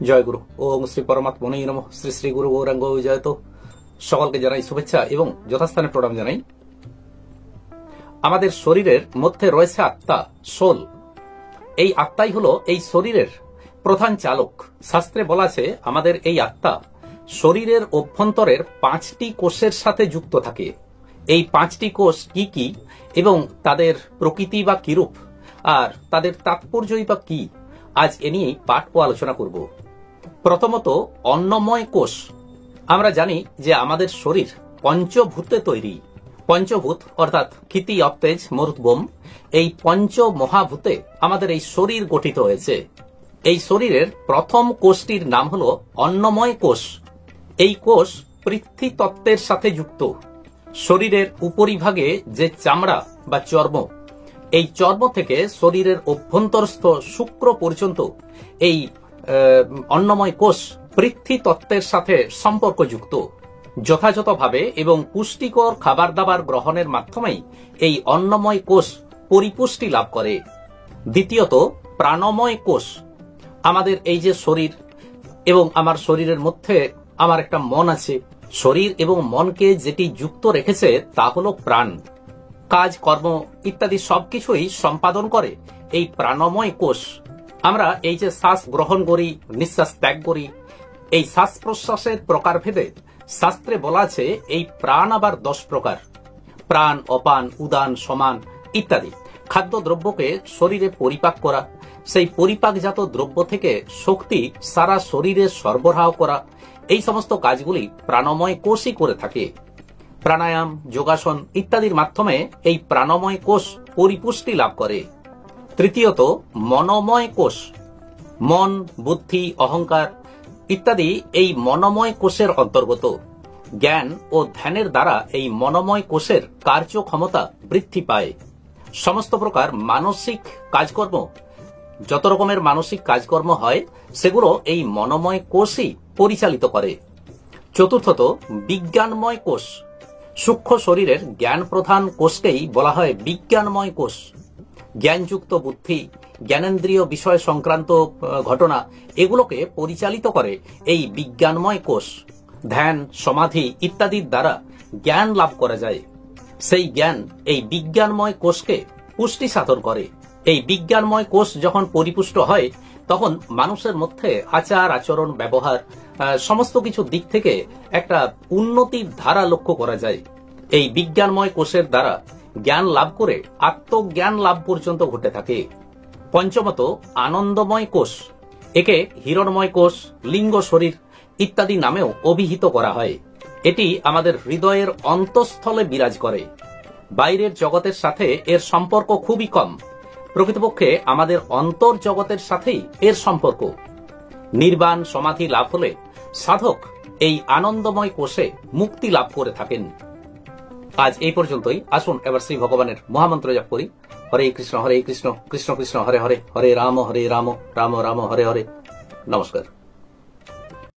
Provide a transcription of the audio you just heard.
জয় গুরু ওম শ্রী পরমাত্মনেই নমঃ। শ্রী শ্রী গুরু গৌরাঙ্গ জয়ত। সকলকে জানাই শুভেচ্ছা এবং যথাস্থানে প্রণাম জানাই। আমাদের শরীরের মধ্যে রয়েছে আত্মা, সোল। এই আত্মাই হলো এই শরীরের প্রধান চালক। শাস্ত্রে বলা আছে আমাদের এই আত্মা শরীরের অভ্যন্তরের 5টি কোষের সাথে যুক্ত থাকে। এই 5টি কোষ কি কি এবং তাদের প্রকৃতি বা কিরূপ আর তাদের তাৎপর্যই বা কি, আজ এ নিয়েই পাঠ ও আলোচনা করব। প্রথমত, অন্নময় কোষ। আমরা জানি যে আমাদের শরীর পঞ্চভূতে তৈরি। পঞ্চভূত অর্থাৎ ক্ষিতি, অপ্তেজ, মরুত, বোম, এই পঞ্চ মহাভূতে আমাদের এই শরীর গঠিত হয়েছে। এই শরীরের প্রথম কোষটির নাম হল অন্নময় কোষ। এই কোষ পৃথ্বী তত্ত্বের সাথে যুক্ত। শরীরের উপরিভাগে যে চামড়া বা চর্ম, এই চর্ম থেকে শরীরের অভ্যন্তরস্থ শুক্র পর্যন্ত এই অন্নময় কোষ পৃথ্বী তত্ত্বের সাথে সম্পর্কযুক্ত। যথাযথভাবে এবং পুষ্টিকর খাবার দাবার গ্রহণের মাধ্যমেই এই অন্নময় কোষ পরিপুষ্টি লাভ করে। দ্বিতীয়ত, প্রাণময় কোষ। আমাদের এই যে শরীর এবং আমার শরীরের মধ্যে আমার একটা মন আছে, শরীর এবং মনকে যেটি যুক্ত রেখেছে তা হল প্রাণ। কাজ কর্ম ইত্যাদি সবকিছুই সম্পাদন করে এই প্রাণময় কোষ। আমরা এই যে শ্বাস গ্রহণ করি, নিঃশ্বাস ত্যাগ করি, এই শ্বাস প্রশ্বাসের প্রকারভেদে শাস্ত্রে বলা আছে এই প্রাণ আবার 10 প্রকার। প্রাণ, অপান, উদান, সমান ইত্যাদি। খাদ্য দ্রব্যকে শরীরে পরিপাক করা, সেই পরিপাকজাত দ্রব্য থেকে শক্তি সারা শরীরে সরবরাহ করা, এই সমস্ত কাজগুলি প্রাণময় কোষই করে থাকে। প্রাণায়াম, যোগাসন ইত্যাদির মাধ্যমে এই প্রাণময় কোষ পরিপুষ্টি লাভ করে। তৃতীয়ত, মনোময় কোষ। মন, বুদ্ধি, অহংকার ইত্যাদি এই মনোময় কোষের অন্তর্গত। জ্ঞান ও ধ্যানের দ্বারা এই মনোময় কোষের কার্যক্ষমতা বৃদ্ধি পায়। সমস্ত প্রকার মানসিক কাজকর্ম, যত রকমের মানসিক কাজকর্ম হয় সেগুলো এই মনোময় কোষই পরিচালিত করে। চতুর্থত, বিজ্ঞানময় কোষ। সূক্ষ্ম শরীরের জ্ঞান প্রধান কোষকেই বলা হয় বিজ্ঞানময় কোষ। জ্ঞানযুক্ত বুদ্ধি, জ্ঞানেন্দ্রিয় বিষয় সংক্রান্ত ঘটনা, এগুলোকে পরিচালিত করে এই বিজ্ঞানময় কোষ। ধ্যান, সমাধি ইত্যাদির দ্বারা জ্ঞান লাভ করা যায়। সেই জ্ঞান এই বিজ্ঞানময় কোষকে পুষ্টি সাধন করে। এই বিজ্ঞানময় কোষ যখন পরিপুষ্ট হয় তখন মানুষের মধ্যে আচার আচরণ, ব্যবহার সমস্ত কিছু দিক থেকে একটা উন্নতির ধারা লক্ষ্য করা যায়। এই বিজ্ঞানময় কোষের দ্বারা জ্ঞান লাভ করে আত্মজ্ঞান লাভ পর্যন্ত ঘটে থাকে। পঞ্চমত, আনন্দময় কোষ। একে হিরণময় কোষ, লিঙ্গ শরীর ইত্যাদি নামেও অভিহিত করা হয়। এটি আমাদের হৃদয়ের অন্তঃস্থলে বিরাজ করে। বাইরের জগতের সাথে এর সম্পর্ক খুবই কম। প্রকৃতপক্ষে আমাদের অন্তর জগতের সাথেই এর সম্পর্ক। নির্বাণ সমাধি লাভ হলে সাধক এই আনন্দময় কোষে মুক্তি লাভ করে থাকেন। আজ এই পর্যন্তই। আসুন এবার শ্রী ভগবানের মহামন্ত্র জপ করি। হরে কৃষ্ণ, কৃষ্ণ কৃষ্ণ হরে হরে, হরে রাম রাম রাম হরে হরে। নমস্কার।